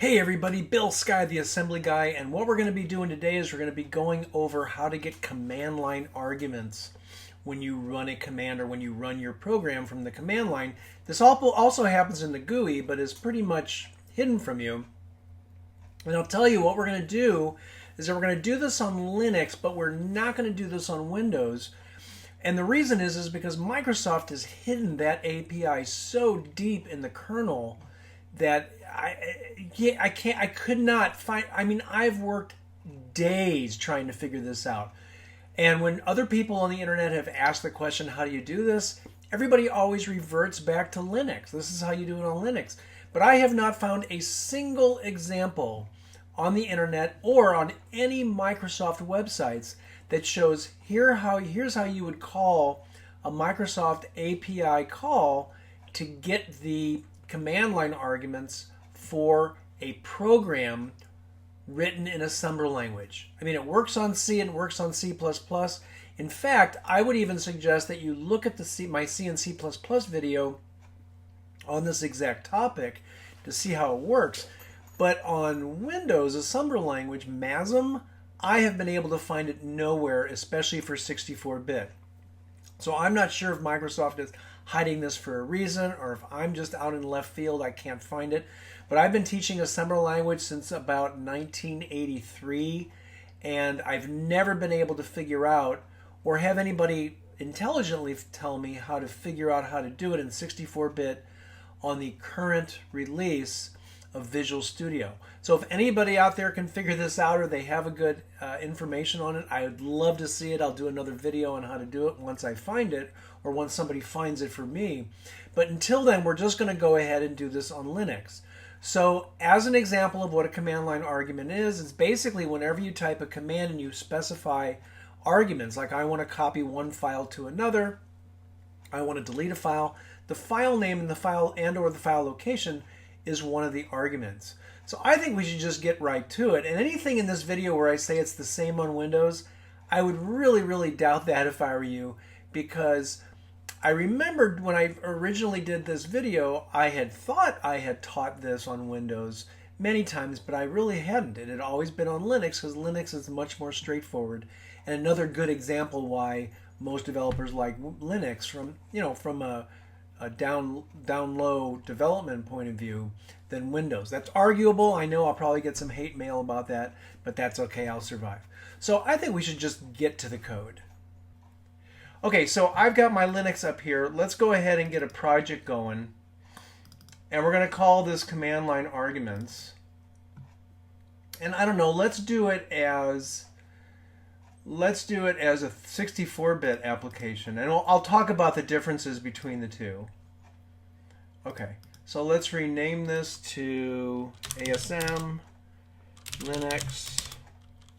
Hey everybody, Bill Sky, the assembly guy, and what we're going to be doing today is we're going to be going over how to get command line arguments when you run a command or when you run your program from the command line. This also happens in the GUI, but is pretty much hidden from you. And I'll tell you what we're going to do is that we're going to do this on Linux, but we're not going to do this on Windows. And the reason is because Microsoft has hidden that API so deep in the kernel that I could not find. I mean, I've worked days trying to figure this out. And when other people on the internet have asked the question, how do you do this? Everybody always reverts back to Linux. This is how you do it on Linux. But I have not found a single example on the internet or on any Microsoft websites that shows here's how you would call a Microsoft API call to get the command line arguments for a program written in assembler language. I mean, it works on C and it works on C++. In fact, I would even suggest that you look at my C and C++ video on this exact topic to see how it works. But on Windows assembler language, MASM, I have been able to find it nowhere, especially for 64-bit. So I'm not sure if Microsoft is hiding this for a reason or if I'm just out in left field, I can't find it. But I've been teaching assembler language since about 1983, and I've never been able to figure out or have anybody intelligently tell me how to figure out how to do it in 64-bit on the current release of Visual Studio. So if anybody out there can figure this out or they have a good information on it, I would love to see it. I'll do another video on how to do it once I find it or once somebody finds it for me. But until then, we're just going to go ahead and do this on Linux. So as an example of what a command line argument is, it's basically whenever you type a command and you specify arguments, like I want to copy one file to another, I want to delete a file, the file name and the file or the file location is one of the arguments. So I think we should just get right to it. And anything in this video where I say it's the same on Windows, I would really doubt that if I were you, because I remembered when I originally did this video, I had thought I had taught this on Windows many times, but I really hadn't. It had always been on Linux because Linux is much more straightforward. And another good example why most developers like Linux from a down low development point of view than Windows. That's arguable. I know I'll probably get some hate mail about that, but that's okay. I'll survive. So I think we should just get to the code. Okay, so I've got my Linux up here. Let's go ahead and get a project going. And we're going to call this command line arguments. And I don't know, let's do it as a 64-bit application. And I'll talk about the differences between the two. Okay, so let's rename this to ASM Linux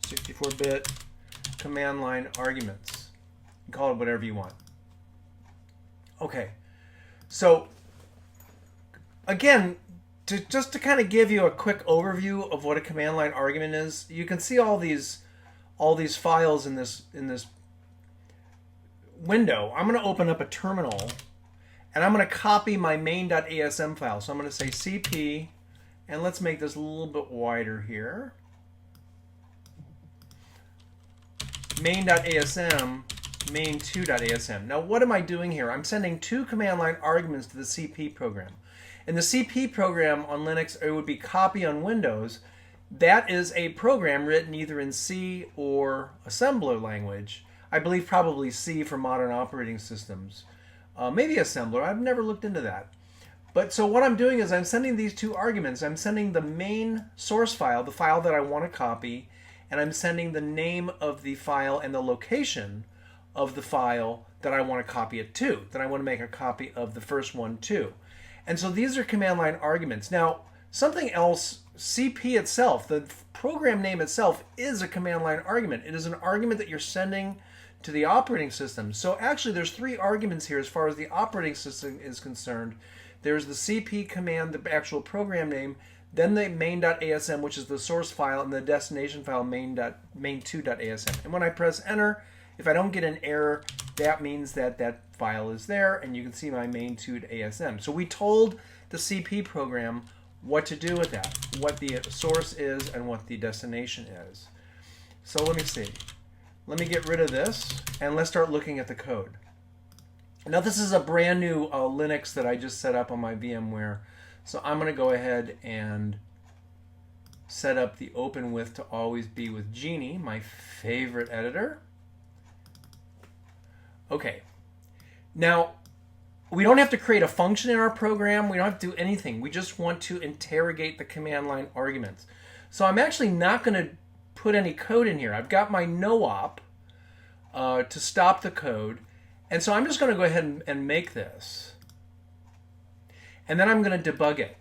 64-bit command line arguments. You can call it whatever you want. Okay, so again, just to kind of give you a quick overview of what a command line argument is, you can see all these files in this window. I'm going to open up a terminal and I'm going to copy my main.asm file. So I'm going to say cp, and let's make this a little bit wider here. Main.asm, main2.asm. Now what am I doing here? I'm sending two command line arguments to the CP program. In the CP program on Linux, it would be copy on Windows. That is a program written either in C or assembler language. I believe probably C for modern operating systems. Maybe assembler. I've never looked into that. But so what I'm doing is I'm sending these two arguments. I'm sending the main source file, the file that I want to copy, and I'm sending the name of the file and the location of the file that I want to copy it to, that I want to make a copy of the first one to. And so these are command line arguments. Now, something else, CP itself, the program name itself, is a command line argument. It is an argument that you're sending to the operating system. So actually there's three arguments here as far as the operating system is concerned. There's the CP command, the actual program name, then the main.asm, which is the source file, and the destination file, main2.asm. And when I press enter, if I don't get an error, that means that that file is there, and you can see my main2.asm. So we told the CP program what to do with that, what the source is and what the destination is. So let me see. Let me get rid of this and let's start looking at the code. Now this is a brand new Linux that I just set up on my VMware. So I'm going to go ahead and set up the open with to always be with Genie, my favorite editor. Okay. Now, we don't have to create a function in our program. We don't have to do anything. We just want to interrogate the command line arguments. So I'm actually not going to put any code in here. I've got my no-op to stop the code. And so I'm just going to go ahead and make this. And then I'm going to debug it.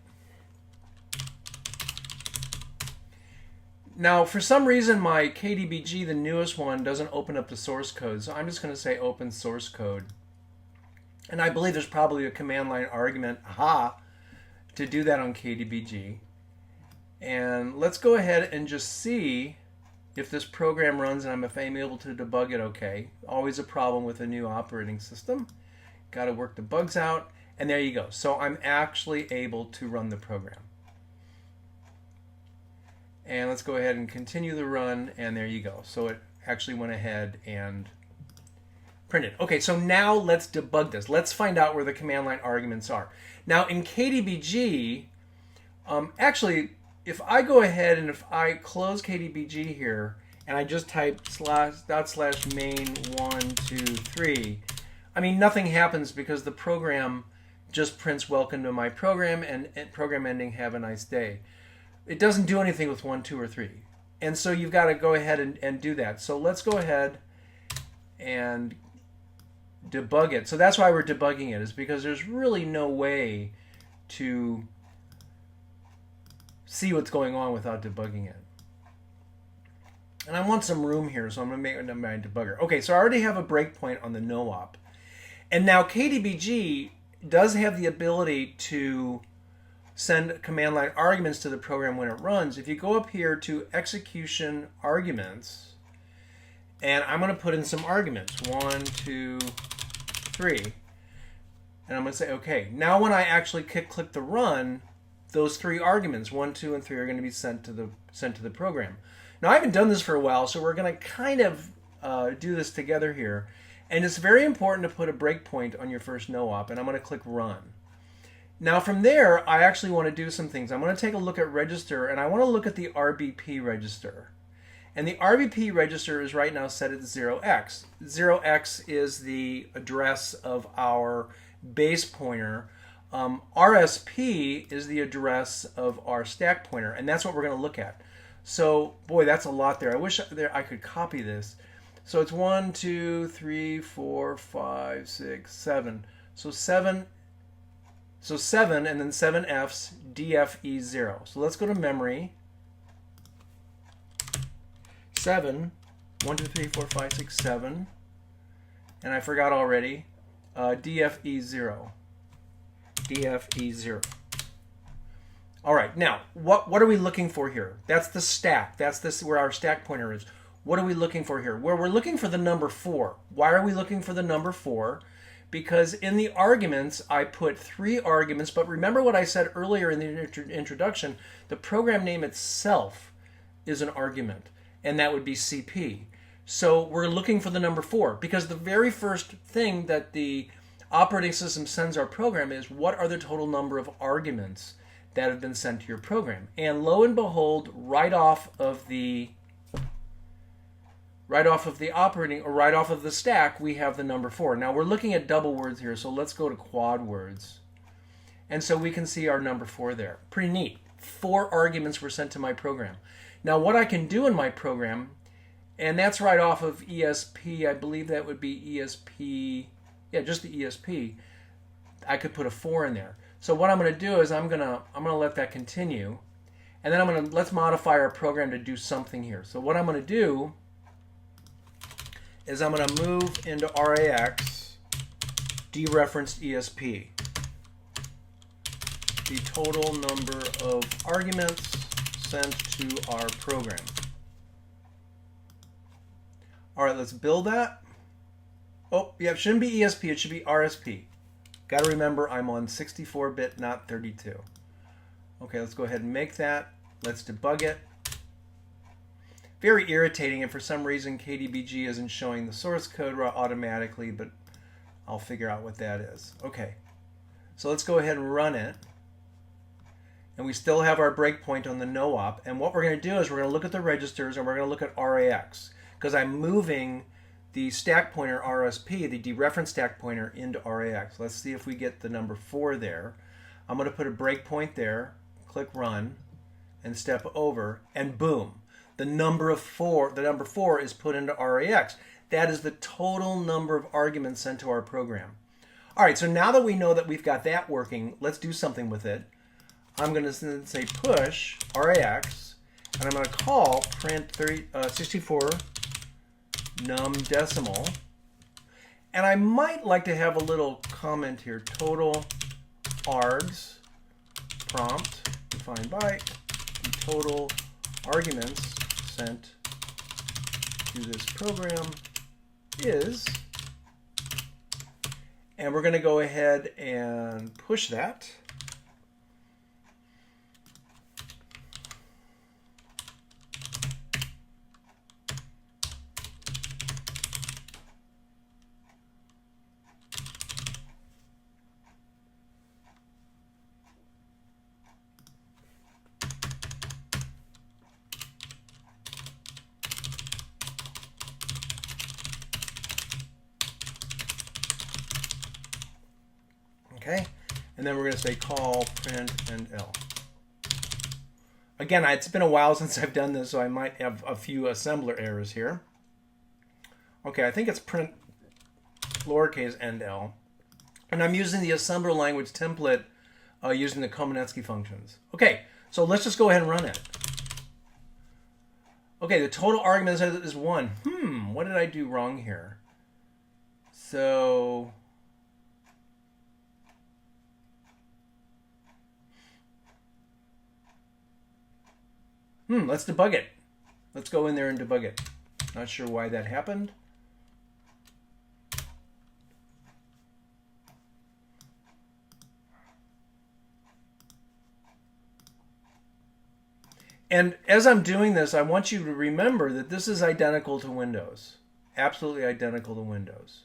Now, for some reason, my KDBG, the newest one, doesn't open up the source code. So I'm just going to say open source code. And I believe there's probably a command line argument, to do that on KDBG. And let's go ahead and just see if this program runs and if I'm able to debug it okay. Always a problem with a new operating system. Got to work the bugs out. And there you go. So I'm actually able to run the program. And let's go ahead and continue the run. And there you go. So it actually went ahead and printed. Okay, so now let's debug this. Let's find out where the command line arguments are. Now in KDBG, actually, if I go ahead and if I close KDBG here and I just type /main123, I mean, nothing happens because the program just prints welcome to my program and program ending, have a nice day. It doesn't do anything with 1, 2, or 3. And so you've got to go ahead and do that. So let's go ahead and debug it. So that's why we're debugging it, is because there's really no way to see what's going on without debugging it. And I want some room here, so I'm going to make it my debugger. Okay, so I already have a breakpoint on the no-op. And now KDBG does have the ability to send command line arguments to the program when it runs. If you go up here to execution arguments, and I'm going to put in some arguments, 1, 2, 3, and I'm going to say okay. Now when I actually click the run, those 3 arguments, 1, 2, and 3, are going to be sent to the program. Now I haven't done this for a while, so we're going to kind of do this together here. And it's very important to put a breakpoint on your first no-op, and I'm going to click run. Now from there, I actually want to do some things. I'm going to take a look at register, and I want to look at the RBP register. And the RBP register is right now set at 0x. 0x is the address of our base pointer. RSP is the address of our stack pointer, and that's what we're going to look at. So, boy, that's a lot there. I wish I could copy this. So it's 1, 2, 3, 4, 5, 6, 7. So 7, and then 7 Fs, DFE0. So let's go to memory. 7, 1, 2, 3, 4, 5, 6, 7. And I forgot already. DFE0. DFE0. All right, now, what are we looking for here? That's the stack. That's where our stack pointer is. What are we looking for here? Well, we're looking for the number 4. Why are we looking for the number 4? Because in the arguments, I put 3 arguments, but remember what I said earlier in the introduction, the program name itself is an argument, and that would be CP. So we're looking for the number 4, because the very first thing that the operating system sends our program is what are the total number of arguments that have been sent to your program. And lo and behold, right off of the stack, we have the number 4. Now we're looking at double words here, so let's go to quad words. And so we can see our number 4 there. Pretty neat. 4 arguments were sent to my program. Now what I can do in my program, and that's right off of ESP, I believe that would be ESP, yeah, just the ESP, I could put a 4 in there. So what I'm going to do is I'm going to let that continue, and then let's modify our program to do something here. So what I'm going to do is I'm going to move into RAX, dereferenced ESP, the total number of arguments sent to our program. All right, let's build that. Oh, yeah, it shouldn't be ESP, it should be RSP. Got to remember I'm on 64-bit, not 32. Okay, let's go ahead and make that. Let's debug it. Very irritating, and for some reason KDBG isn't showing the source code automatically, but I'll figure out what that is. Okay, so let's go ahead and run it. And we still have our breakpoint on the no-op. And what we're going to do is we're going to look at the registers and we're going to look at RAX, because I'm moving the stack pointer RSP, the dereference stack pointer, into RAX. Let's see if we get the number 4 there. I'm going to put a breakpoint there, click run, and step over, and boom. The number 4 is put into RAX. That is the total number of arguments sent to our program. All right, so now that we know that we've got that working, let's do something with it. I'm going to say push RAX, and I'm going to call print 64 num decimal. And I might like to have a little comment here. Total args prompt defined by total arguments sent to this program is, and we're going to go ahead and push that. Okay, and then we're going to say call print and L. Again, it's been a while since I've done this, so I might have a few assembler errors here. Okay, I think it's print lowercase end L. And I'm using the assembler language template using the Komanetsky functions. Okay, so let's just go ahead and run it. Okay, the total argument is 1. What did I do wrong here? So let's debug it. Let's go in there and debug it. Not sure why that happened. And as I'm doing this, I want you to remember that this is identical to Windows. Absolutely identical to Windows.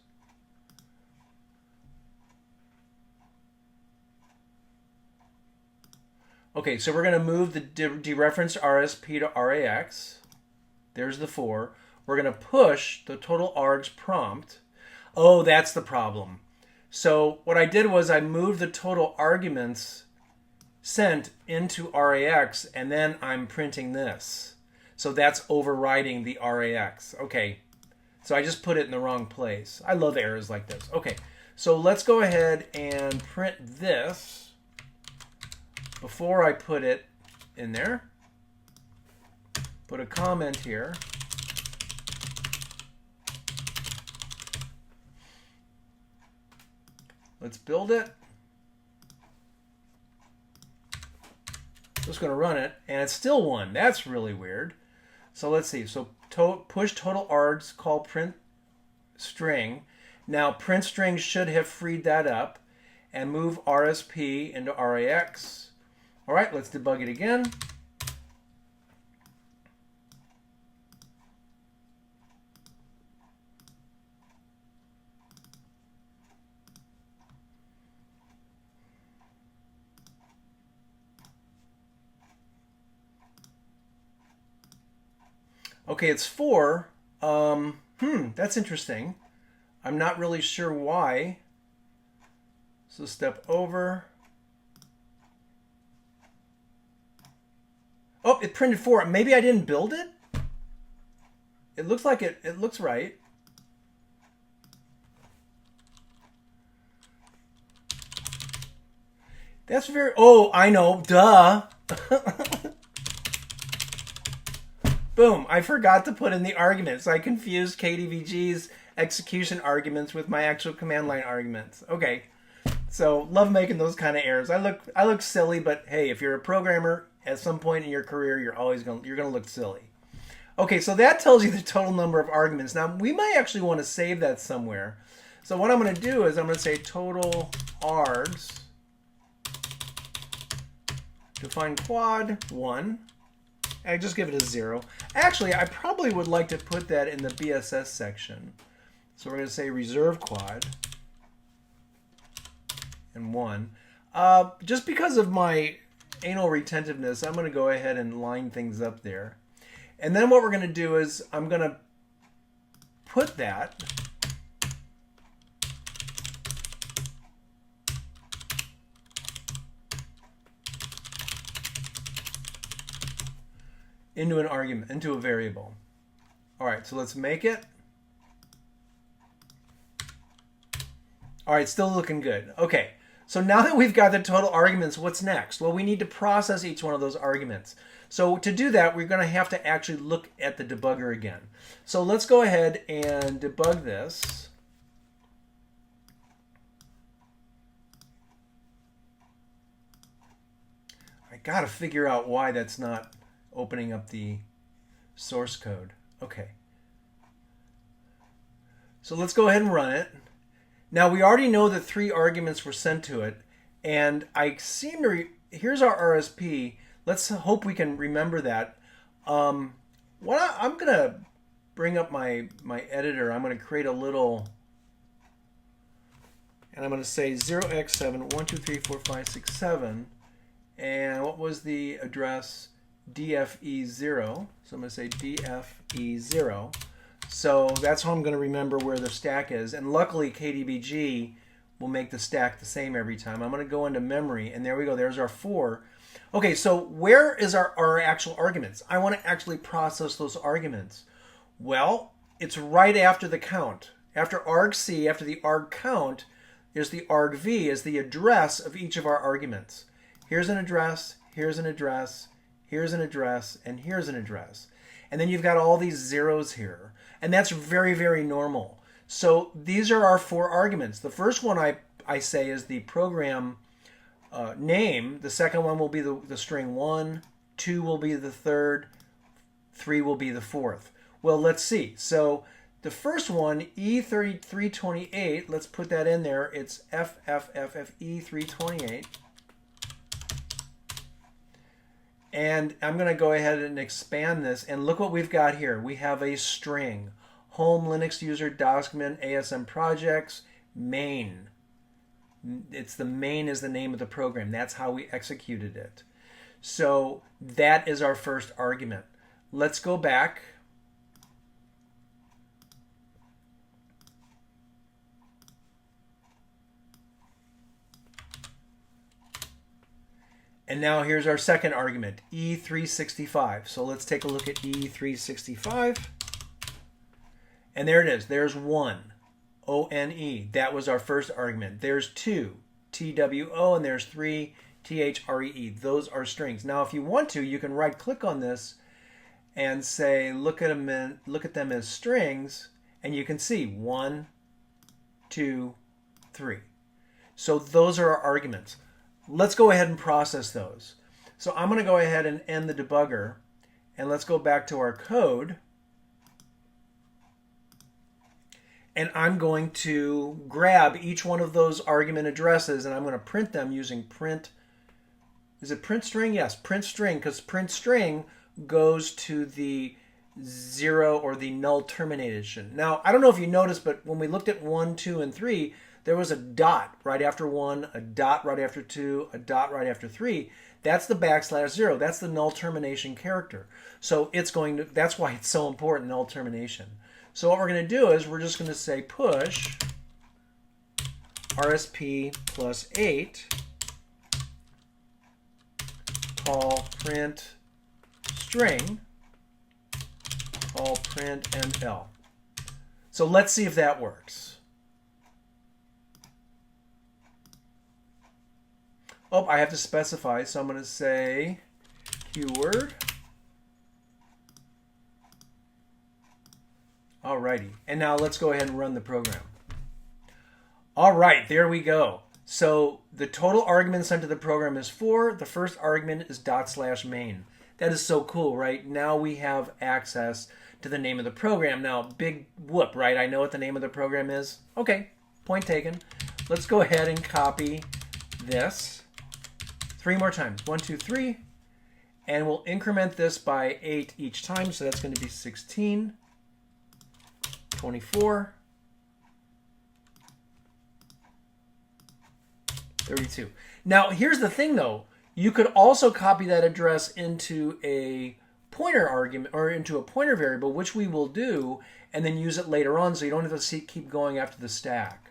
Okay, so we're going to move the dereferenced RSP to RAX. There's the 4. We're going to push the total args prompt. Oh, that's the problem. So what I did was I moved the total arguments sent into RAX, and then I'm printing this. So that's overriding the RAX. Okay, so I just put it in the wrong place. I love errors like this. Okay, so let's go ahead and print this before I put it in there. Put a comment here. Let's build it. Just going to run it, and it's still 1. That's really weird. So let's see. So push total args, call print string. Now print string should have freed that up, and move RSP into RAX. All right, let's debug it again. Okay, it's 4. That's interesting. I'm not really sure why. So step over. Oh, it printed 4. Maybe I didn't build it? It looks like it looks right. That's very... Oh, I know. Duh. Boom. I forgot to put in the arguments. I confused KDVG's execution arguments with my actual command line arguments. Okay. So, love making those kind of errors. I look silly, but hey, if you're a programmer, at some point in your career, you're gonna look silly. Okay, so that tells you the total number of arguments. Now, we might actually want to save that somewhere. So what I'm going to do is I'm going to say total args define quad 1. I just give it a 0. Actually, I probably would like to put that in the BSS section. So we're going to say reserve quad and 1. Just because of my anal retentiveness, I'm going to go ahead and line things up there. And then what we're going to do is I'm going to put that into an argument, into a variable. All right, so let's make it. All right, still looking good. Okay, so now that we've got the total arguments, what's next? Well, we need to process each one of those arguments. So to do that, we're going to have to actually look at the debugger again. So let's go ahead and debug this. I got to figure out why that's not opening up the source code. Okay. So let's go ahead and run it. Now we already know that 3 arguments were sent to it, and I seem to, here's our RSP. Let's hope we can remember that. I'm gonna bring up my editor. I'm gonna create a little, and I'm gonna say 0x7, 1, 2, 3, 4, 5, 6, 7, and what was the address? DFE0. So I'm going to say DFE0. So that's how I'm going to remember where the stack is. And luckily, KDBG will make the stack the same every time. I'm going to go into memory, and there we go. There's our 4. Okay, so where is our actual arguments? I want to actually process those arguments. Well, it's right after the count. After argc, after the arg count, is the argv, is the address of each of our arguments. Here's an address, here's an address, here's an address, and here's an address. And then you've got all these zeros here. And that's very, very normal. So these are our 4 arguments. The first one I say is the program name. The second one will be the string 1. 2 will be the third. 3 will be the fourth. Well, let's see. So the first one, E3328, let's put that in there. It's FFFFE328. And I'm going to go ahead and expand this, and look what we've got here. We have a string. Home Linux user document ASM projects main. It's the main is the name of the program. That's how we executed it. So that is our first argument. Let's go back. And now here's our second argument, E365. So let's take a look at E365. And there it is. There's 1, O-N-E. That was our first argument. There's 2, T-W-O, and there's 3, T-H-R-E-E. Those are strings. Now, if you want to, you can right-click on this and say, look at them as strings, and you can see 1, 2, 3. So those are our arguments. Let's go ahead and process those. So I'm going to go ahead and end the debugger, and let's go back to our code. And I'm going to grab each one of those argument addresses, and I'm going to print them using print. Is it print string? Yes, print string, because print string goes to the 0 or the null termination. Now, I don't know if you noticed, but when we looked at 1, 2, and 3, there was a dot right after 1, a dot right after 2, a dot right after 3. That's the \0. That's the null termination character. So it's going to, that's why it's so important, null termination. So what we're going to do is we're just going to say push RSP plus 8, call print string, call print ML. So let's see if that works. Oh, I have to specify, so I'm going to say keyword. Alrighty, and now let's go ahead and run the program. Alright, there we go. So the total argument sent to the program is 4. The first argument is /main. That is so cool, right? Now we have access to the name of the program. Now, big whoop, right? I know what the name of the program is. Okay, point taken. Let's go ahead and copy this. 3 more times. 1, 2, 3. And we'll increment this by 8 each time. So that's going to be 16, 24, 32. Now, here's the thing, though. You could also copy that address into a pointer argument or into a pointer variable, which we will do, and then use it later on so you don't have to keep going after the stack.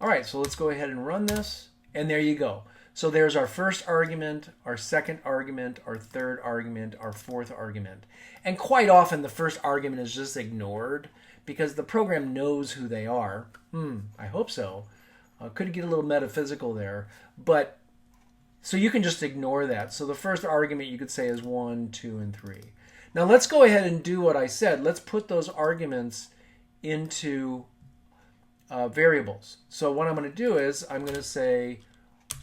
All right, so let's go ahead and run this, and there you go. So there's our first argument, our second argument, our third argument, our fourth argument. And quite often the first argument is just ignored because the program knows who they are. I hope so. Could get a little metaphysical there, but so you can just ignore that. So the first argument you could say is 1, 2, and 3. Now let's go ahead and do what I said. Let's put those arguments into variables. So what I'm going to do is I'm going to say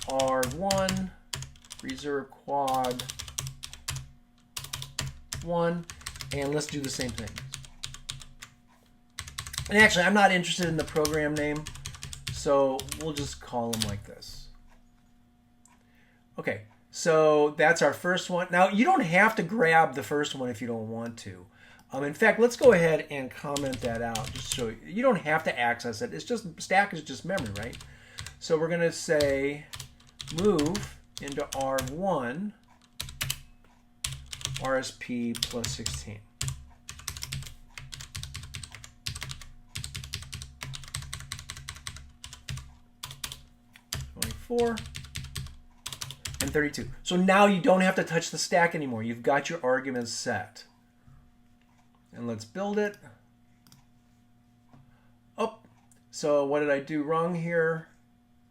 arg1 reserve quad 1, and let's do the same thing. And actually, I'm not interested in the program name, so we'll just call them like this. Okay, so that's our first one. Now, you don't have to grab the first one if you don't want to. In fact, let's go ahead and comment that out just so you don't have to access it. It's just stack is just memory, right? So we're going to say move into arg1 RSP plus 16. And 32. So now you don't have to touch the stack anymore. You've got your arguments set. And let's build it. Oh, so what did I do wrong here?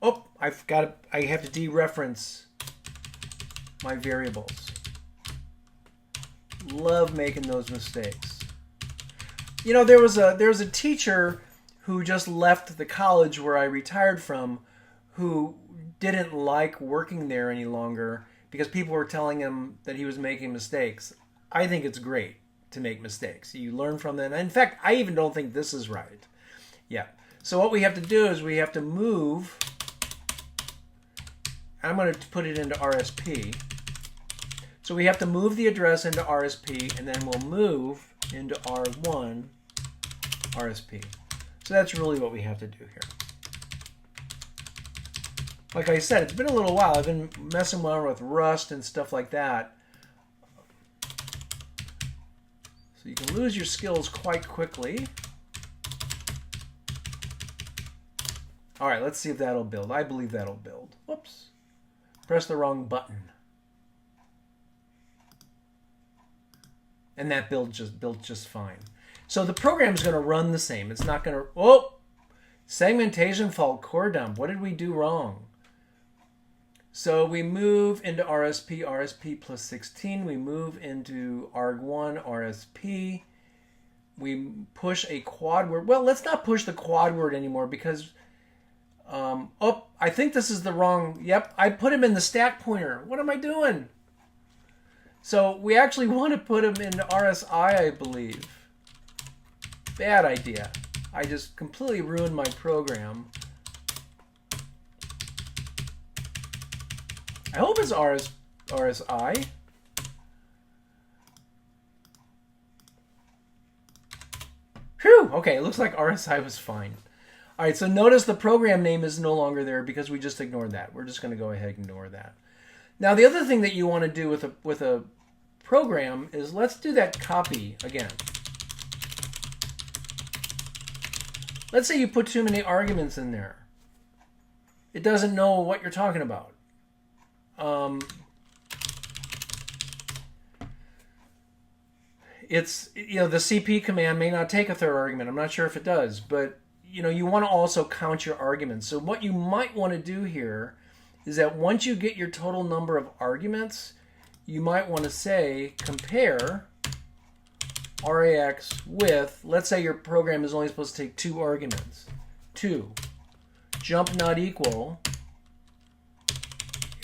Oh, I have to dereference my variables. Love making those mistakes. You know, there was a teacher who just left the college where I retired from, who didn't like working there any longer because people were telling him that he was making mistakes. I think it's great to make mistakes. You learn from them. In fact, I even don't think this is right. Yeah. So what we have to do is we have to move. I'm going to put it into RSP. So we have to move the address into RSP, and then we'll move into arg1 RSP. So that's really what we have to do here. Like I said, it's been a little while. I've been messing around with Rust and stuff like that. So you can lose your skills quite quickly. All right, let's see if that'll build. I believe that'll build. Whoops. Press the wrong button. And that built just fine. So the program's going to run the same. It's not going to... Oh! Segmentation fault, core dump. What did we do wrong? So we move into RSP plus 16. We move into arg1 RSP. We push a quad word. Well, let's not push the quad word anymore because... oh, I think this is the wrong... Yep, I put him in the stack pointer. What am I doing? So we actually want to put him in RSI, I believe. Bad idea. I just completely ruined my program. I hope it's RSI. Phew! Okay, it looks like RSI was fine. All right, so notice the program name is no longer there because we just ignored that. We're just going to go ahead and ignore that. Now, the other thing that you want to do with a program is let's do that copy again. Let's say you put too many arguments in there. It doesn't know what you're talking about. It's, you know, the CP command may not take a third argument. I'm not sure if it does, but you know, you want to also count your arguments. So what you might want to do here is that once you get your total number of arguments, you might want to say compare RAX with, let's say your program is only supposed to take 2 arguments. 2, jump not equal,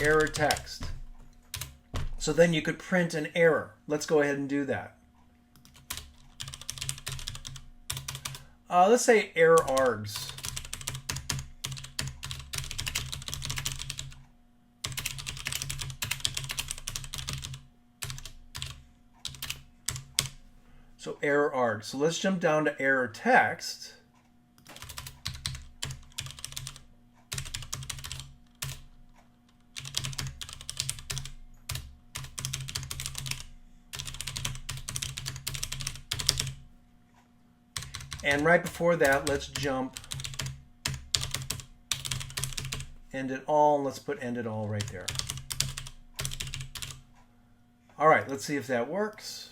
error text. So then you could print an error. Let's go ahead and do that. Let's say error args. So error arg. So let's jump down to error text. And right before that, let's jump end it all, and let's put end it all right there. All right, let's see if that works.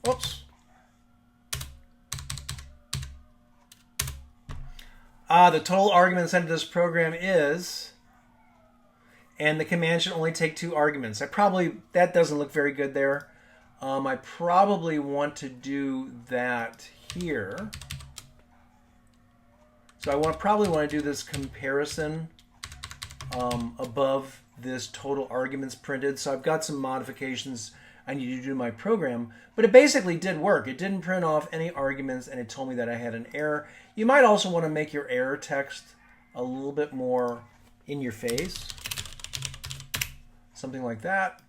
Oops. The total arguments into this program is, and the command should only take 2 arguments. That doesn't look very good there. I probably want to do that here. So probably want to do this comparison above this total arguments printed. So I've got some modifications I need to do to my program, but it basically did work. It didn't print off any arguments, and it told me that I had an error. You might also want to make your error text a little bit more in your face. Something like that.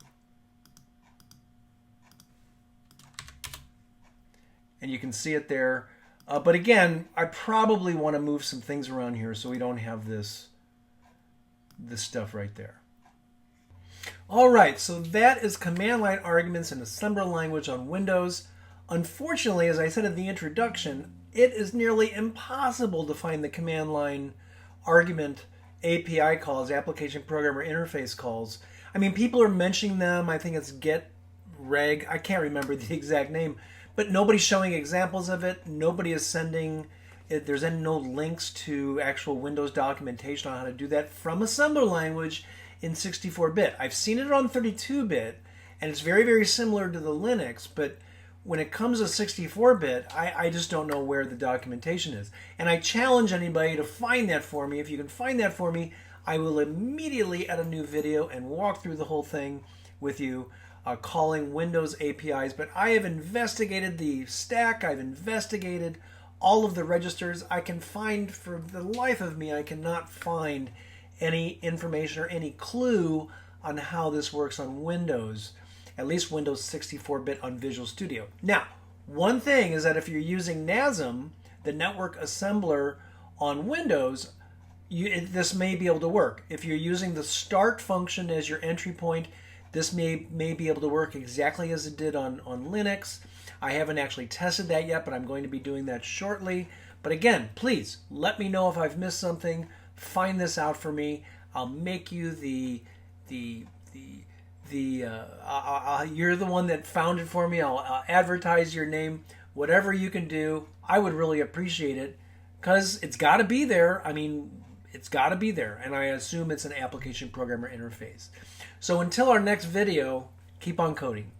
And you can see it there. But again, I probably want to move some things around here so we don't have this stuff right there. All right, so that is command line arguments in assembler language on Windows. Unfortunately, as I said in the introduction, it is nearly impossible to find the command line argument API calls, application programmer interface calls. I mean, people are mentioning them. I think it's get reg. I can't remember the exact name, but nobody's showing examples of it. Nobody is sending it. There's no links to actual Windows documentation on how to do that from assembler language in 64-bit. I've seen it on 32-bit, and it's very, very similar to the Linux, but when it comes to 64-bit, I just don't know where the documentation is. And I challenge anybody to find that for me. If you can find that for me, I will immediately add a new video and walk through the whole thing with you, calling Windows APIs. But I have investigated the stack. I've investigated all of the registers. I can find, for the life of me, I cannot find any information or any clue on how this works on Windows, at least Windows 64-bit on Visual Studio. Now, one thing is that if you're using NASM, the network assembler on Windows, this may be able to work. If you're using the start function as your entry point, this may be able to work exactly as it did on Linux. I haven't actually tested that yet, but I'm going to be doing that shortly. But again, please let me know if I've missed something. Find this out for me. I'll make you you're the one that found it for me. I'll advertise your name. Whatever you can do, I would really appreciate it, because it's got to be there. I mean, it's got to be there, and I assume it's an application programmer interface. So until our next video, keep on coding.